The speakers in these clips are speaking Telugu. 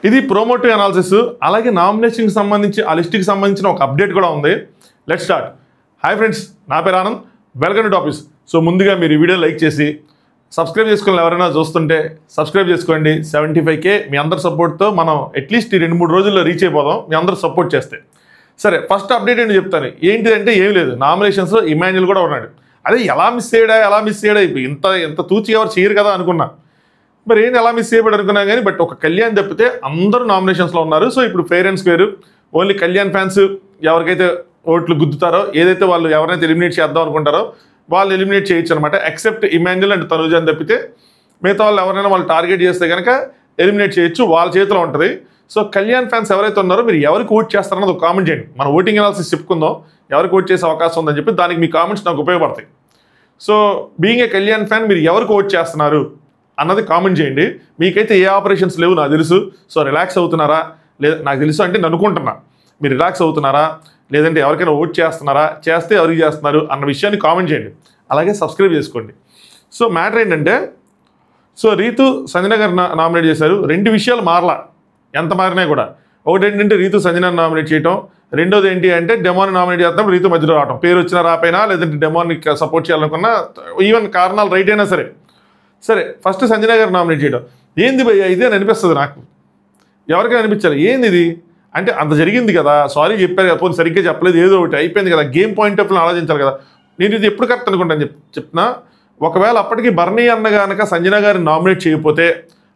ఇది ప్రోమోటివ్ అనాలిసిస్. అలాగే నామినేషన్కి సంబంధించి ఆ లిస్ట్కి సంబంధించిన ఒక అప్డేట్ కూడా ఉంది. Let's start. హాయ్ ఫ్రెండ్స్, నా పేరు Anand. Welcome to topics. So ముందుగా మీరు ఈ వీడియో లైక్ చేసి సబ్స్క్రైబ్ చేసుకోవాలి. ఎవరైనా చూస్తుంటే సబ్స్క్రైబ్ చేసుకోండి. 75K మీ అందరి సపోర్ట్తో మనం అట్లీస్ట్ 2-3 రోజుల్లో రీచ్ అయిపోదాం, మీ అందరూ సపోర్ట్ చేస్తే. సరే, ఫస్ట్ అప్డేట్ ఏంటి చెప్తాను. ఏంటిదంటే ఏం లేదు, నామినేషన్స్లో ఇమాన్యుల్ కూడా ఉన్నాడు. అదే ఎలా మిస్ అయ్యాడా ఇంత తూచి ఎవరు చేయరు కదా అనుకున్నా. మరి ఏంటి ఎలా మిస్ చేయబడి అనుకున్నా కానీ, బట్ ఒక కళ్యాణ్ తప్పితే అందరూ నామినేషన్స్లో ఉన్నారు. సో ఇప్పుడు fair and square, only Kalyan fans ఎవరికైతే ఓట్లు గుద్దుతారో, ఏదైతే వాళ్ళు ఎవరైతే ఎలిమినేట్ చేద్దాం అనుకుంటారో వాళ్ళు ఎలిమినేట్ చేయొచ్చు అనమాట. ఎక్సెప్ట్ ఇమాన్యుల్ అండ్ తనుజ అని తప్పితే మిగతా వాళ్ళు ఎవరైనా వాళ్ళు టార్గెట్ చేస్తే కనుక ఎలిమినేట్ చేయొచ్చు, వాళ్ళ చేతిలో ఉంటుంది. సో కళ్యాణ్ ఫ్యాన్స్ ఎవరైతే ఉన్నారో మీరు ఎవరికి ఓట్ చేస్తారన్నది ఒక కామెంట్ చేయండి. మన ఓటింగ్ అనాలిసిస్ చెప్పుకుందాం, ఎవరికి ఓట్ చేసే అవకాశం ఉందని చెప్పి. దానికి మీ కామెంట్స్ నాకు ఉపయోగపడతాయి. So being a Kalyan fan మీరు ఎవరికి ఓట్ చేస్తున్నారు అన్నది కామెంట్ చేయండి. మీకైతే ఏ ఆపరేషన్స్ లేవు నాకు తెలుసు. సో రిలాక్స్ అవుతున్నారా లేదా నాకు తెలుసు అంటే నేను అనుకుంటున్నా. మీరు రిలాక్స్ అవుతున్నారా, లేదంటే ఎవరికైనా ఓట్ చేస్తున్నారా, చేస్తే ఎవరికి చేస్తున్నారు అన్న విషయాన్ని కామెంట్ చేయండి. అలాగే సబ్స్క్రైబ్ చేసుకోండి. సో మ్యాటర్ ఏంటంటే, సో రీతు సంజన గారు నామినేట్ చేశారు. 2 విషయాలు మారలా, ఎంత మారినా కూడా. ఒకటి ఏంటంటే రీతు సంజన నామినేట్ చేయటం, రెండోది ఏంటి అంటే డెమోని నామినేట్ చేస్తాం రీతు మధ్యలో రావటం. పేరు వచ్చినా రాపోయినా, లేదంటే డెమోని సపోర్ట్ చేయాలనుకున్నా, ఈవెన్ కారణాలు రైట్ అయినా సరే. సరే, ఫస్ట్ సంజన గారు నామినేట్ చేయడం ఏంది భయ్యా ఇది అని అనిపిస్తుంది నాకు. ఎవరికైనా అనిపించాలి ఏంది ఇది అంటే, అంత జరిగింది కదా, సారీ చెప్పారు కదా, పోనీ సరిగ్గా చెప్పలేదు, ఏదో ఒకటి అయిపోయింది కదా, గేమ్ పాయింట్ ఆఫ్ ఆలోచించాలి కదా. నేను ఇది ఎప్పుడు కరెక్ట్ అనుకుంటాను చెప్తున్నా. ఒకవేళ అప్పటికి బర్నీ అన్న కనుక సంజన గారిని నామినేట్ చేయకపోతే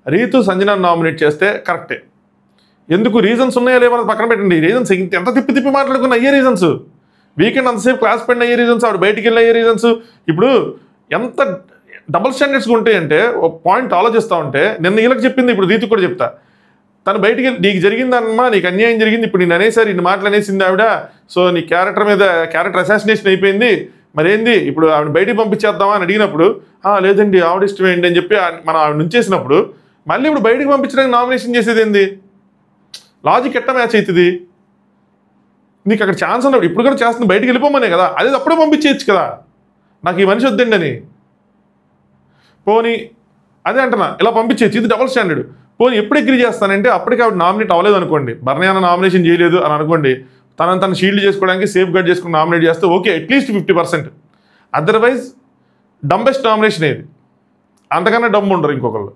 రీతు సంజన నామినేట్ చేస్తే కరెక్టే. ఎందుకు రీజన్స్ ఉన్నాయో లేవన్నది పక్కన పెట్టండి. రీజన్స్ ఎంత తిప్పి మాట్లాడుకున్న అయ్యే రీజన్స్, వీకెండ్ అంతసేపు క్లాస్ పెండ్ అయ్యే రీజన్స్, ఆవిడ బయటికి వెళ్ళి అయ్యే రీజన్స్. ఇప్పుడు ఎంత డబుల్ స్టాండర్డ్స్ ఉంటాయంటే, ఒక పాయింట్ ఆలోచిస్తూ ఉంటే నిన్న వీళ్ళకి చెప్పింది ఇప్పుడు రీతికి కూడా చెప్తా. తను బయటికి నీకు జరిగిందమ్మా, నీకు అన్యాయం జరిగింది, ఇప్పుడు నేను అనేసారి ఇన్ని మాటలు అనేసింది ఆవిడ, సో నీ క్యారెక్టర్ అసాసినేషన్ అయిపోయింది, మరేంది ఇప్పుడు ఆవిడ బయటికి పంపించేద్దామా అని అడిగినప్పుడు, లేదండి ఆవిడ ఇష్టం ఏంటి అని చెప్పి మనం ఆవిడ నుంచేసినప్పుడు మళ్ళీ ఇప్పుడు బయటికి పంపించడానికి నామినేషన్ చేసేది ఏంది? లాజిక్ ఎట్లా మ్యాచ్ అవుతుంది? నీకు అక్కడ ఛాన్స్ ఉన్నప్పుడు ఇప్పుడు కూడా చేస్తుంది, బయటికి వెళ్ళిపోమనే కదా, అదే అప్పుడే పంపించేయచ్చు కదా, నాకు ఈ మనిషి వద్దండి అని. పోనీ అదే అంటున్నా, ఇలా పంపించేయచ్చు, ఇది డబుల్ స్టాండర్డ్. పోనీ ఎప్పుడు అగ్రీ చేస్తానంటే అప్పటికి ఆవిడ నామినేట్ అవ్వలేదు అనుకోండి, బర్నీ అన్న నామినేషన్ చేయలేదు అని అనుకోండి, తను షీల్డ్ చేసుకోవడానికి సేఫ్ గార్డ్ చేసుకుని నామినేట్ చేస్తే okay, at least 50%. Otherwise dumbest nomination ఏది, అంతకన్నా డమ్ ఉండరు ఇంకొకళ్ళు.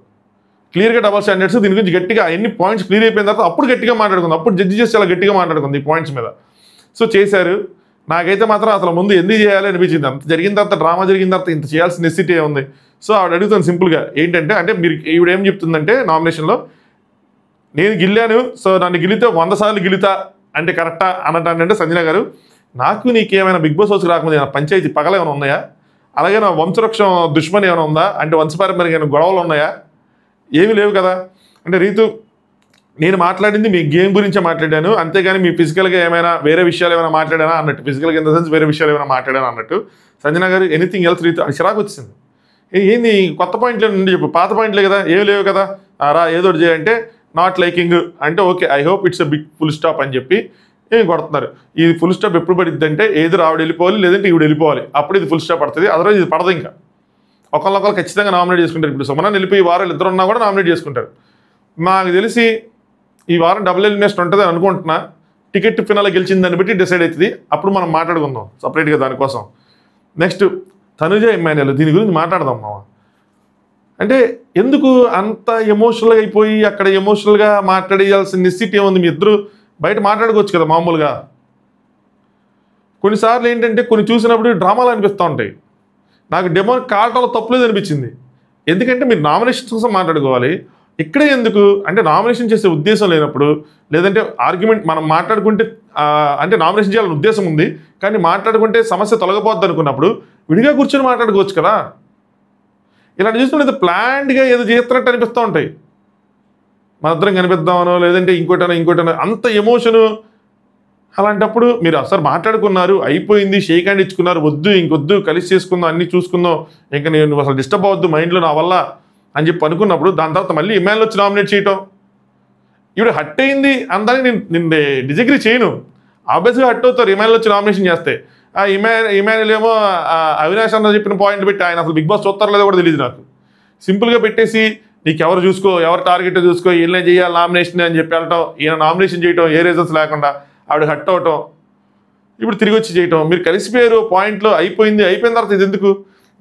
క్లియర్గా డబల్ స్టాండర్డ్స్. దీని గురించి గట్టిగా ఎన్ని పాయింట్స్ క్లియర్ అయిపోయిన తర్వాత అప్పుడు గట్టిగా మాట్లాడుకుంది, అప్పుడు జడ్జి చేసి చాలా గట్టిగా మాట్లాడుకుంది ఈ పాయింట్స్ మీద. సో చేశారు. నాకైతే మాత్రం అసలు ముందు ఎందుకు చేయాలి అనిపించింది. అంత జరిగిన తర్వాత, డ్రామా జరిగిన తర్వాత ఇంత చేయాల్సిన నెసిటీ ఉంది. సో ఆవిడ అడుగుతాను సింపుల్గా ఏంటంటే, అంటే మీరు ఈవిడ ఏం చెప్తుందంటే నామినేషన్లో, నేను గిల్లాను, సో నన్ను గిలితే 100 సార్లు గిలుతా అంటే కరెక్టా అన్నట్టు సంజన గారు, నాకు నీకేమైనా బిగ్ బాస్ హౌస్కి రాకముందు ఏమైనా పంచాయతీ పగలు ఏమైనా ఉన్నాయా, అలాగే నా వంశవృక్షం దుష్మని ఏమైనా ఉందా అంటే వంశపారంపర్యమైన గొడవలు ఉన్నాయా? ఏమీ లేవు కదా. అంటే రీతు, నేను మాట్లాడింది మీ గేమ్ గురించే మాట్లాడాను, అంతేగాని మీ ఫిజికల్గా ఏమైనా వేరే విషయాలు ఏమైనా మాట్లాడానా అన్నట్టు, ఫిజికల్గా ఇన్ ద సెన్స్ వేరే విషయాలు ఏమైనా మాట్లాడానా అన్నట్టు సంజన గారు ఎనీథింగ్ ఎల్స్ రీతు అది చిరాకు వచ్చింది. ఏంది కొత్త పాయింట్లే నుండి చెప్పు, పాత పాయింట్లే కదా, ఏమి లేవు కదా, రా ఏదో ఒకటి చేయంటే నాట్ లైకింగ్ అంటే okay, I hope it's a big full stop అని చెప్పి ఏమి కొడుతున్నారు. ఇది ఫుల్ స్టాప్ ఎప్పుడు పడిద్ది అంటే ఏదో ఆవిడ వెళ్ళిపోవాలి, లేదంటే ఈవిడ వెళ్ళిపోవాలి, అప్పుడు ఇది ఫుల్ స్టాప్ పడుతుంది. అదర్వైజ్ ఇది పడదు. ఇంకా ఒకళ్ళొకళ్ళు ఖచ్చితంగా నామినేట్ చేసుకుంటారు. ఇప్పుడు సుమన వెళ్ళిపోయి ఈ వారాలు ఇద్దరు ఉన్నా కూడా నామినేట్ చేసుకుంటారు. నాకు తెలిసి ఈ వారం డబుల్ ఎలిమినేషన్ ఉంటుంది అని అనుకుంటున్నా. టికెట్ ఫినాల్ గెలిచింది దాన్ని బట్టి డిసైడ్ అవుతుంది, అప్పుడు మనం మాట్లాడుకుందాం సపరేట్గా దానికోసం. నెక్స్ట్ తనుజ ఇమాన్యుల్, దీని గురించి మాట్లాడదాం మామ. అంటే ఎందుకు అంత ఎమోషనల్గా అయిపోయి అక్కడ ఎమోషనల్గా మాట్లాడేయాల్సిన నెసిటీ ఏముంది? మీ ఇద్దరు బయట మాట్లాడుకోవచ్చు కదా మామూలుగా. కొన్నిసార్లు ఏంటంటే కొన్ని చూసినప్పుడు డ్రామాలు అనిపిస్తూ ఉంటాయి. నాకు డెమో కావటంలో తప్పులేదు అనిపించింది. ఎందుకంటే మీరు నామినేషన్స్ కోసం మాట్లాడుకోవాలి, ఇక్కడే ఎందుకు అంటే నామినేషన్ చేసే ఉద్దేశం లేనప్పుడు, లేదంటే ఆర్గ్యుమెంట్ మనం మాట్లాడుకుంటే అంటే నామినేషన్ చేయాలని ఉద్దేశం ఉంది కానీ మాట్లాడుకుంటే సమస్య తొలగిపోద్ది అనుకున్నప్పుడు విడిగా కూర్చొని మాట్లాడుకోవచ్చు కదా. ఇలాంటి చూసుకుంటే ప్లాన్డ్గా ఏదో చేస్తున్నట్టు అనిపిస్తూ ఉంటాయి. మనిద్దరం కనిపిద్దామనో లేదంటే ఇంకోటనో అంత ఎమోషను. అలాంటప్పుడు మీరు అసలు మాట్లాడుకున్నారు, అయిపోయింది, షేక్ హ్యాండ్ ఇచ్చుకున్నారు, వద్దు ఇంకొద్దు, కలిసి చేసుకుందాం, అన్నీ చూసుకుందాం, ఇంకా నేను అసలు డిస్టర్బ్ అవ్వద్దు మైండ్లో నా వల్ల అని చెప్పి అనుకున్నప్పుడు దాని తర్వాత మళ్ళీ ఇమాన్యుల్ వచ్చి నామినేట్ చేయటం, ఇవి హట్ అయింది అందానికి నేను డిజగ్రీ చేయను. ఆబ్వియస్గా హట్ అవుతారు ఇమాన్యుల్ వచ్చి నామినేషన్ చేస్తే. ఇమాన్యుల్ ఏమో అవినాష్ అన్న చెప్పిన పాయింట్ పెట్టి ఆయన అసలు బిగ్ బాస్ చూస్తారో లేదో కూడా తెలియదు నాకు. సింపుల్గా పెట్టేసి నీకెవరు చూసుకో, ఎవరు టార్గెట్ చూసుకో, ఈయన చేయాలి నామినేషన్ అని చెప్పి వెళ్ళటం, ఈయన నామినేషన్ చేయటం ఏ రీజన్స్ లేకుండా ఆవిడ హట్ అవటం, ఇప్పుడు తిరిగి వచ్చి చేయటం. మీరు కలిసిపోయారు, పాయింట్లో అయిపోయిన తర్వాత ఇది ఎందుకు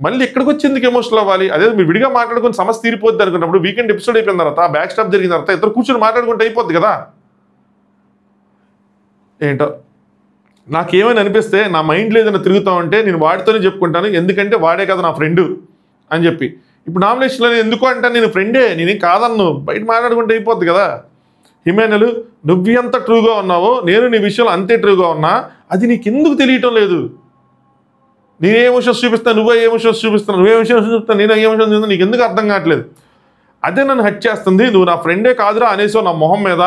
మళ్ళీ ఇక్కడికి వచ్చి ఎందుకు ఎమోషనల్ అవ్వాలి? అదే మీరు విడిగా మాట్లాడుకుని సమస్య తీరిపోద్ది అనుకున్నప్పుడు వీకెండ్ ఎపిసోడ్ అయిపోయిన తర్వాత బ్యాక్ స్టాప్ జరిగిన తర్వాత ఇద్దరు కూర్చొని మాట్లాడుకుంటే అయిపోద్ది కదా. ఏంటో నాకేమైనా అనిపిస్తే నా మైండ్లో ఏదైనా తిరుగుతా ఉంటే నేను వాడితోనే చెప్పుకుంటాను, ఎందుకంటే వాడే కదా నా ఫ్రెండ్ అని చెప్పి. ఇప్పుడు నామినేషన్లో ఎందుకు అంటే నేను ఫ్రెండే, నేనేం కాదన్ను, బయట మాట్లాడుకుంటే అయిపోద్ది కదా. హిమేనలు నువ్వు ఎంత ట్రూగా ఉన్నావో నేను నీ విషయంలో అంతే ట్రూగా ఉన్నా, అది నీకు ఎందుకు తెలియటం లేదు? నేనే ఎమోషన్స్ చూపిస్తాను, నువ్వే ఎమోషన్స్ చూపిస్తాను, నువ్వే ఎమోషన్స్ చూపిస్తాను, నేను ఎమోషన్స్ చూపిస్తాను, నీకు ఎందుకు అర్థం కావట్లేదు? అదే నన్ను హట్ చేస్తుంది. నువ్వు నా ఫ్రెండే కాదురా అనేసో నా మొహం మీద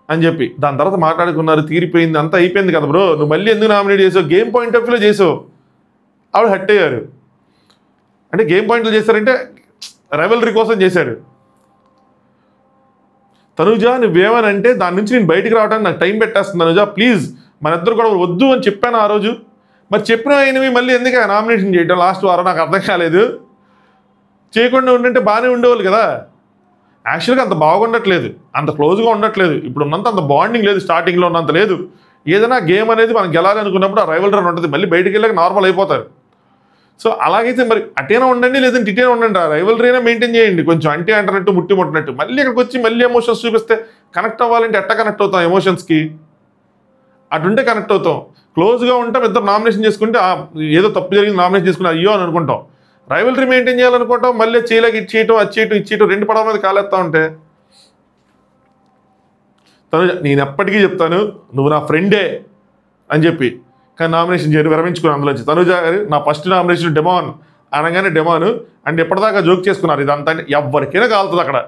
అని చెప్పి దాని తర్వాత మాట్లాడుకున్నారు, తీరిపోయింది, అంతా అయిపోయింది కదా బ్రో. నువ్వు మళ్ళీ ఎందుకు నామినేట్ చేసావు? గేమ్ పాయింట్ ఆఫ్ వ్యూలో చేసావు. ఆవిడ హట్ అయ్యారు. అంటే గేమ్ పాయింట్లు చేశారంటే రైవలరీ కోసం చేశారు. తనుజ నువ్వేమనంటే దాని నుంచి నేను బయటికి రావడానికి నాకు టైం పెట్టేస్తుంది తనుజ, ప్లీజ్ మన ఇద్దరు కూడా వద్దు అని చెప్పాను ఆ రోజు. మరి చెప్పిన అయినవి మళ్ళీ ఎందుకు నామినేషన్ చేయటం లాస్ట్ వారం నాకు అర్థం కాలేదు. చేయకుండా ఉండంటే బాగానే ఉండేవాళ్ళు కదా. యాక్చువల్గా అంత బాగుండట్లేదు, అంత క్లోజ్గా ఉండట్లేదు, ఇప్పుడు ఉన్నంత అంత బాండింగ్ లేదు, స్టార్టింగ్లో ఉన్నంత లేదు. ఏదైనా గేమ్ అనేది మనం గెలాలి అనుకున్నప్పుడు ఆ రైవల్ రన్ ఉంటుంది, మళ్ళీ బయటికి వెళ్ళాక నార్మల్ అయిపోతారు. సో అలాగైతే మరి అటైనా ఉండండి, లేదంటే ఇటైనా ఉండండి, ఆ రైవల్రీనా మెయింటైన్ చేయండి, కొంచెం అంటే అంటున్నట్టు ముట్టి ముట్టినట్టు. మళ్ళీ ఇక్కడికి వచ్చి మళ్ళీ ఎమోషన్స్ చూపిస్తే కనెక్ట్ అవ్వాలంటే ఎట్ట కనెక్ట్ అవుతాం ఎమోషన్స్కి? అటుంటే కనెక్ట్ అవుతాం. క్లోజ్గా ఉంటాం, ఇద్దరు నామినేషన్ చేసుకుంటే ఏదో తప్పు జరిగింది నామినేషన్ చేసుకుంటే అయ్యో అని అనుకుంటాం. రైవల్రీ మెయింటైన్ చేయాలనుకుంటాం, మళ్ళీ చేయలేక ఇచ్చేయటం అది చేయటం ఇచ్చేయటం, రెండు పడవ మీద కాలేస్తా ఉంటే. తను నేను ఎప్పటికీ చెప్తాను నువ్వు నా ఫ్రెండే అని చెప్పి, కానీ నామినేషన్ చేయడం విరమించుకుని అందులోంచి. తనుజ గారు నా ఫస్ట్ నామినేషన్ డెమాన్ అనగానే డెమాన్ అంటే ఎప్పటిదాకా జోక్ చేసుకున్నారు, ఇదంతా ఎవరికైనా కాలుతుంది అక్కడ.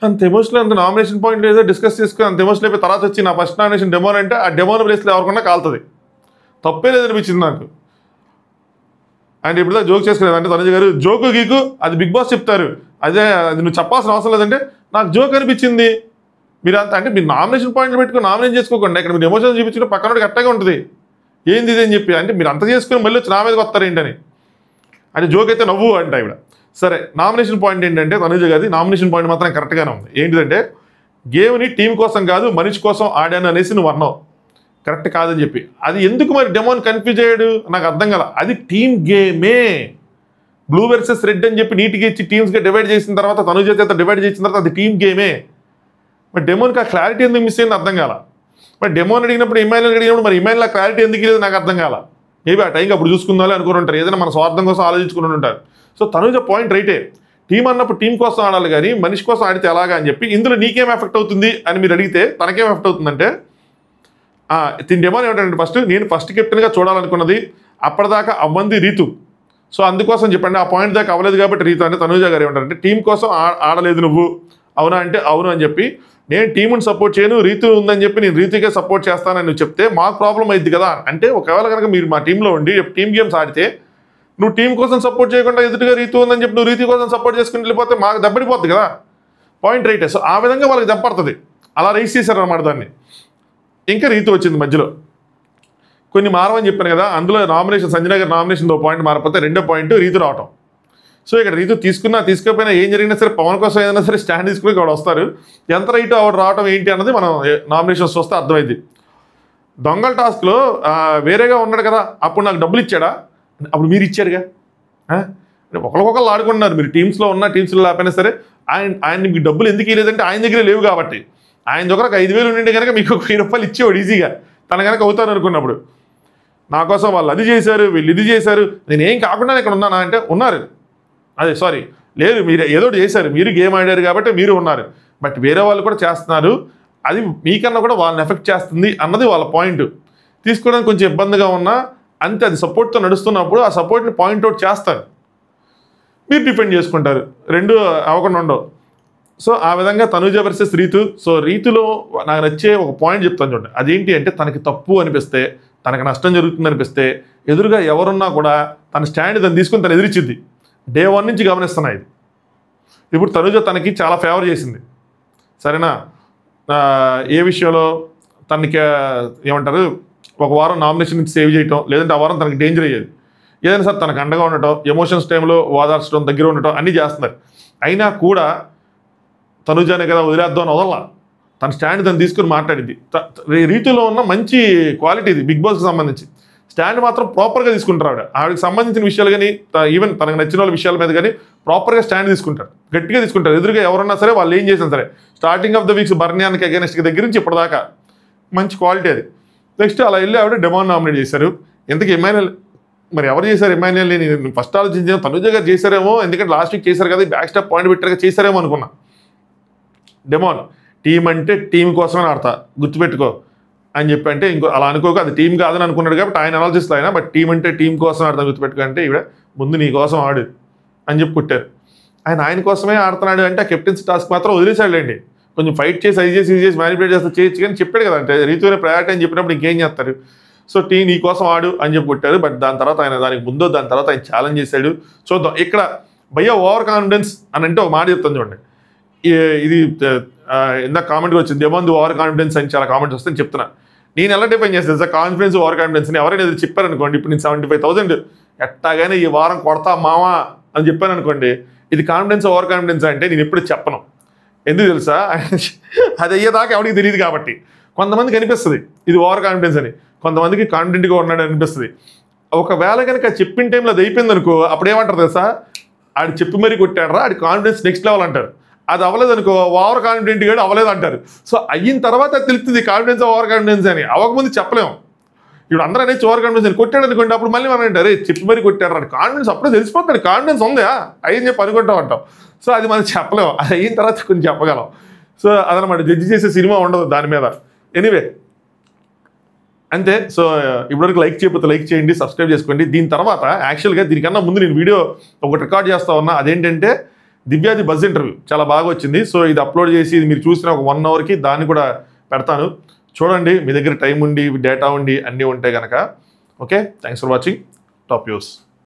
అంత ఎమోషనల్, అంత నామినేషన్ పాయింట్ ఏదో డిస్కస్ చేసుకుని అంత ఎమోషనల్ అయిపోయి తర్వాత వచ్చి నా ఫస్ట్ నామినేషన్ డెమాన్ అంటే ఆ డెమాన్ ప్లేస్లో ఎవరికన్నా కాలుతుంది, తప్పే లేదనిపించింది నాకు. అండ్ ఇప్పుడు జోక్ చేసుకునేది అంటే తనుజ గారు జోకు గీకు అది బిగ్ బాస్ చెప్తారు, అది నువ్వు చెప్పాల్సిన అవసరం లేదంటే నాకు జోక్ అనిపించింది. మీరు అంత అంటే మీరు నామినేషన్ పాయింట్లు పెట్టుకుని నామినేషన్ చేసుకోకుండా ఇక్కడ మీరు ఎమోషన్ చూపించుకుంటే పక్కన కరెక్ట్గా ఉంటుంది, ఏంది ఇది అని చెప్పి. అంటే మీరు అంత చేసుకుని మళ్ళీ వచ్చి నా మీదకి వస్తారు ఏంటని అంటే జోక్ అయితే నవ్వు అంట ఇవిడ. సరే నామినేషన్ పాయింట్ ఏంటంటే తనుజ గారి నామినేషన్ పాయింట్ మాత్రం కరెక్ట్గానే ఉంది. ఏంటిదంటే గేమ్ని టీం కోసం కాదు మనిషి కోసం ఆడాను అనేసి నువ్వు అన్నావు, కరెక్ట్ కాదని చెప్పి. అది ఎందుకు మరి డెమోన్ కన్ఫ్యూజ్ అయ్యాడు నాకు అర్థం కదా. అది టీమ్ గేమే, బ్లూ వర్సెస్ రెడ్ అని చెప్పి నీట్గా ఇచ్చి టీమ్స్గా డివైడ్ చేసిన తర్వాత తనుజ చేత డివైడ్ చేసిన తర్వాత అది టీమ్ గేమే. మరి డెమోన్కి ఆ క్లారిటీ ఎందుకు మిస్ అయింది అర్థం కాల. మరి డెమోన్ అడిగినప్పుడు ఇమాయిల్ అడిగినప్పుడు మరి ఇమాయిల్ ఆ క్లారిటీ ఎందుకు లేదు నాకు అర్థం కాల. మేబీ ఆ టైంకి అప్పుడు చూసుకుందాలి అనుకుని ఉంటారు, ఏదైనా మన స్వార్థం కోసం ఆలోచించుకుని ఉంటారు. సో తనుజ పాయింట్ రైటే, టీం అన్నప్పుడు టీం కోసం ఆడాలి కానీ మనిషి కోసం ఆడితే ఎలాగా అని చెప్పి. ఇందులో నీకేం ఎఫెక్ట్ అవుతుంది అని మీరు అడిగితే తనకేం ఎఫెక్ట్ అవుతుందంటే దీని డెమోన్ ఏమిటంటే నేను ఫస్ట్ కెప్టెన్గా చూడాలనుకున్నది అప్పటిదాకా అవ్వంది రీతు. సో అందుకోసం చెప్పండి ఆ పాయింట్ దాకా అవ్వలేదు కాబట్టి రీతు అంటే తనుజ గారు ఏమంటారంటే టీం కోసం ఆడలేదు నువ్వు, అవునా అంటే అవును అని చెప్పి. నేను టీముని సపోర్ట్ చేయను, రీతు ఉందని చెప్పి నేను రీతుకే సపోర్ట్ చేస్తానని నువ్వు చెప్తే మాకు ప్రాబ్లం అయింది కదా. అంటే ఒకవేళ కనుక మీరు మా టీంలో ఉండి టీమ్ గేమ్స్ ఆడితే నువ్వు టీం కోసం సపోర్ట్ చేయకుండా ఎదుటిగా రీతు ఉందని చెప్పి నువ్వు రీతు కోసం సపోర్ట్ చేసుకుని వెళ్ళిపోతే మాకు దెబ్బడిపోద్ది కదా. పాయింట్ రైటే. సో ఆ విధంగా వాళ్ళకి దెబ్బడుతుంది, అలా రైస్ చేశారన్నమాట దాన్ని. ఇంకా రీతు వచ్చింది మధ్యలో కొన్ని మారవని చెప్పాను కదా, అందులో నామినేషన్ సంజన గారి నామినేషన్ పాయింట్ మారకపోతే రెండో పాయింట్ రీతు రావటం. సో ఇక్కడ రీతు తీసుకోకపోయినా ఏం జరిగినా సరే పవన్ కోసం ఏదైనా సరే స్టాండ్ తీసుకుని ఇక్కడ వస్తారు. ఎంత రైతు ఆవిడ రావడం ఏంటి అన్నది మనం నామినేషన్స్ వస్తే అర్థమైంది. దొంగల టాస్క్లో వేరేగా ఉన్నాడు కదా, అప్పుడు నాకు డబ్బులు ఇచ్చాడా? అప్పుడు మీరు ఇచ్చారుగా. ఒకరికొకరు ఆడుకుంటున్నారు, మీరు టీమ్స్లో ఉన్న టీమ్స్లో లేకపోయినా సరే ఆయన మీకు డబ్బులు ఎందుకు ఇవ్వలేదంటే ఆయన దగ్గరే లేవు కాబట్టి. ఆయన దగ్గర ఒక 5,000 ఉండింటే కనుక మీకు 1,000 రూపాయలు ఇచ్చేవాడు ఈజీగా, తన కనుక అవుతాను అనుకున్నప్పుడు. నా కోసం వాళ్ళు అది చేశారు వీళ్ళు ఇది చేశారు, నేనేం కాకుండా ఇక్కడ ఉన్నానా అంటే ఉన్నారు. అదే సారీ లేదు, మీరు ఏదో చేశారు, మీరు గేమ్ ఆడారు కాబట్టి మీరు ఉన్నారు, బట్ వేరే వాళ్ళు కూడా చేస్తున్నారు, అది మీకన్నా కూడా వాళ్ళని ఎఫెక్ట్ చేస్తుంది అన్నది వాళ్ళ పాయింట్. తీసుకోవడానికి కొంచెం ఇబ్బందిగా ఉన్నా అంతే, అది సపోర్ట్తో నడుస్తున్నప్పుడు ఆ సపోర్ట్ని పాయింట్అవుట్ చేస్తారు, మీరు డిపెండ్ చేసుకుంటారు, రెండు అవ్వకుండా ఉండవు. సో ఆ విధంగా తనుజ వర్సెస్ రీతు. సో రీతులో నాకు నచ్చే ఒక పాయింట్ చెప్తాను చూడండి, అదేంటి అంటే తనకి తప్పు అనిపిస్తే, తనకు నష్టం జరుగుతుంది అనిపిస్తే ఎదురుగా ఎవరున్నా కూడా తన స్టాండ్ తను తీసుకుని తను ఎదిరించింది. డే 1 నుంచి గమనిస్తున్నా ఇది. ఇప్పుడు తనుజ తనకి చాలా ఫేవర్ చేసింది, సరేనా? ఏ విషయంలో తనకి ఏమంటారు, ఒక వారం నామినేషన్ నుంచి సేవ్ చేయటం, లేదంటే ఆ వారం తనకి డేంజర్ అయ్యేది. ఏదైనా సార్ తనకు అండగా ఉండటం, ఎమోషన్స్ టైంలో వాదార్చడం, దగ్గర ఉండటం అన్నీ చేస్తున్నారు. అయినా కూడా తనుజానే కదా వదిలేద్దాం అని వదల, తన స్టాండ్ తను తీసుకుని మాట్లాడింది. రీతిలో ఉన్న మంచి క్వాలిటీ ఇది బిగ్ బాస్కి సంబంధించి. స్టాండ్ మాత్రం ప్రాపర్గా తీసుకుంటారు. ఆవిడకి సంబంధించిన విషయాలు కానీ ఈవెన్ తనకు నచ్చిన వాళ్ళ విషయాల మీద కానీ ప్రాపర్గా స్టాండ్ తీసుకుంటారు, గట్టిగా తీసుకుంటారు. ఎదురుగా ఎవరన్నా సరే వాళ్ళు ఏం చేసినా సరే స్టార్టింగ్ ఆఫ్ ద వీక్స్ బర్నియానికి అగైనెస్ట్ దగ్గర నుంచి ఇప్పటిదాకా మంచి క్వాలిటీ అది. నెక్స్ట్ అలా వెళ్ళి ఆవిడ డెమాన్ నామినేట్ చేశారు. ఎందుకు ఎమ్మాన్యుయల్ మరి ఎవరు చేశారు? ఎమ్మాన్యుయల్ నేను ఫస్ట్ ఆలోచించాను తనుజ గారు చేశారేమో, ఎందుకంటే లాస్ట్ వీక్ చేశారు కదా, బ్యాక్ స్టాప్ పాయింట్ పెట్టారుగా చేశారేమో అనుకున్నా. డెమాన్ టీం అంటే టీం కోసమే ఆడతా గుర్తుపెట్టుకో అని చెప్పి అంటే ఇంకో అలా అనుకోక అది టీం కాదని అనుకున్నాడు కాబట్టి ఆయన అనాలిసిస్లో అయినా, బట్ టీం అంటే టీం కోసం ఆడతా గుర్తుపెట్టుకో అంటే ఈవిడ ముందు నీ కోసం ఆడు అని చెప్పి కొట్టారు. ఆయన కోసమే ఆడుతున్నాడు అంటే ఆ కెప్టెన్సీ టాస్క్ మాత్రం వదిలేసాడులేండి. కొంచెం ఫైట్ చేసి అది చేసి ఇది చేసి మ్యానిపులేట్ చేస్తే చేయొచ్చు కానీ చెప్పాడు కదా, అంటే రీతిలోనే ప్రయారిటీ అని చెప్పినప్పుడు ఇంకేం చేస్తారు. సో టీ నీ కోసం ఆడు అని చెప్పి కొట్టారు. బట్ దాని తర్వాత ఆయన దానికి ముందో దాని తర్వాత ఆయన ఛాలెంజ్ చేశాడు. చూద్దాం. ఇక్కడ భయ్య ఓవర్ కాన్ఫిడెన్స్ అని అంటే ఒక మాట చెప్తాను చూడండి. ఇది ఇందాక కామెంట్గా వచ్చింది, ఏమంది ఓవర్ కాన్ఫిడెన్స్ అని చాలా కామెంట్స్ వస్తాయని చెప్తున్నా. నేను ఎలా డిఫైన్ చేస్తాను సార్ కాన్ఫిడెన్స్ ఓవర్ కాన్ఫిడెన్స్ అని? ఎవరైనా ఎదురు చెప్పారనుకోండి, ఇప్పుడు నేను 75,000 ఎట్టాగానే ఈ వారం కొడతా మావా అని చెప్పాను అనుకోండి, ఇది కాన్ఫిడెన్స్ ఓవర్ కాన్ఫిడెన్స్ అంటే నేను ఎప్పుడు చెప్పను. ఎందుకు తెలుసా? అది అయ్యేదాకా ఎవరికి తెలియదు కాబట్టి. కొంతమందికి అనిపిస్తుంది ఇది ఓవర్ కాన్ఫిడెన్స్ అని, కొంతమందికి కాన్ఫిడెంట్గా ఉన్నాడు అనిపిస్తుంది. ఒకవేళ కనుక చెప్పిన టైంలో అది అయిపోయింది అనుకో, అప్పుడు ఏమంటారు తెలుసా, ఆడు చెప్పి మరీ కొట్టాడరా, ఆడి కాన్ఫిడెన్స్ నెక్స్ట్ లెవెల్ అంటారు. అది అవ్వలేదు అనుకో, ఓవర్ కాన్ఫిడెంట్ కూడా అవ్వలేదు అంటారు. సో అయిన తర్వాత తెలుస్తుంది కాన్ఫిడెన్స్ ఓవర్ కాన్ఫిడెన్స్ అని. అవ్వకముందు చెప్పలేము. ఇప్పుడు అందరూ అనేది ఓవర్ కాన్ఫిడెన్స్ అని కొట్టాడు అనుకోండి, అప్పుడు మళ్ళీ మనం అంటారు చెప్పి మరీ కొట్టాడు రాడు, కాన్ఫిడెన్స్ అప్పుడే తెలిసిపోతాడు కాన్ఫిడెన్స్ ఉందా అయ్యని చెప్పి అనుకుంటాం అంటాం. సో అది మనం చెప్పలేము, అది అయిన తర్వాత కొంచెం చెప్పగలం. సో అదనమాట, జడ్జి చేసే సినిమా ఉండదు దాని మీద. ఎనీవే అంతే. సో ఇప్పటివరకు లైక్ చేయకపోతే లైక్ చేయండి, సబ్స్క్రైబ్ చేసుకోండి. దీని తర్వాత యాక్చువల్గా దీనికన్నా ముందు నేను వీడియో ఒకటి రికార్డ్ చేస్తా ఉన్నా, అదేంటంటే దివ్యాది బజ్ ఇంటర్వ్యూ చాలా బాగా వచ్చింది. సో ఇది అప్లోడ్ చేసి ఇది మీరు చూసిన ఒక 1 అవర్కి దాన్ని కూడా పెడతాను, చూడండి. మీ దగ్గర టైం ఉండి డేటా ఉండి అన్నీ ఉంటే కనుక. Okay, thanks for watching top views.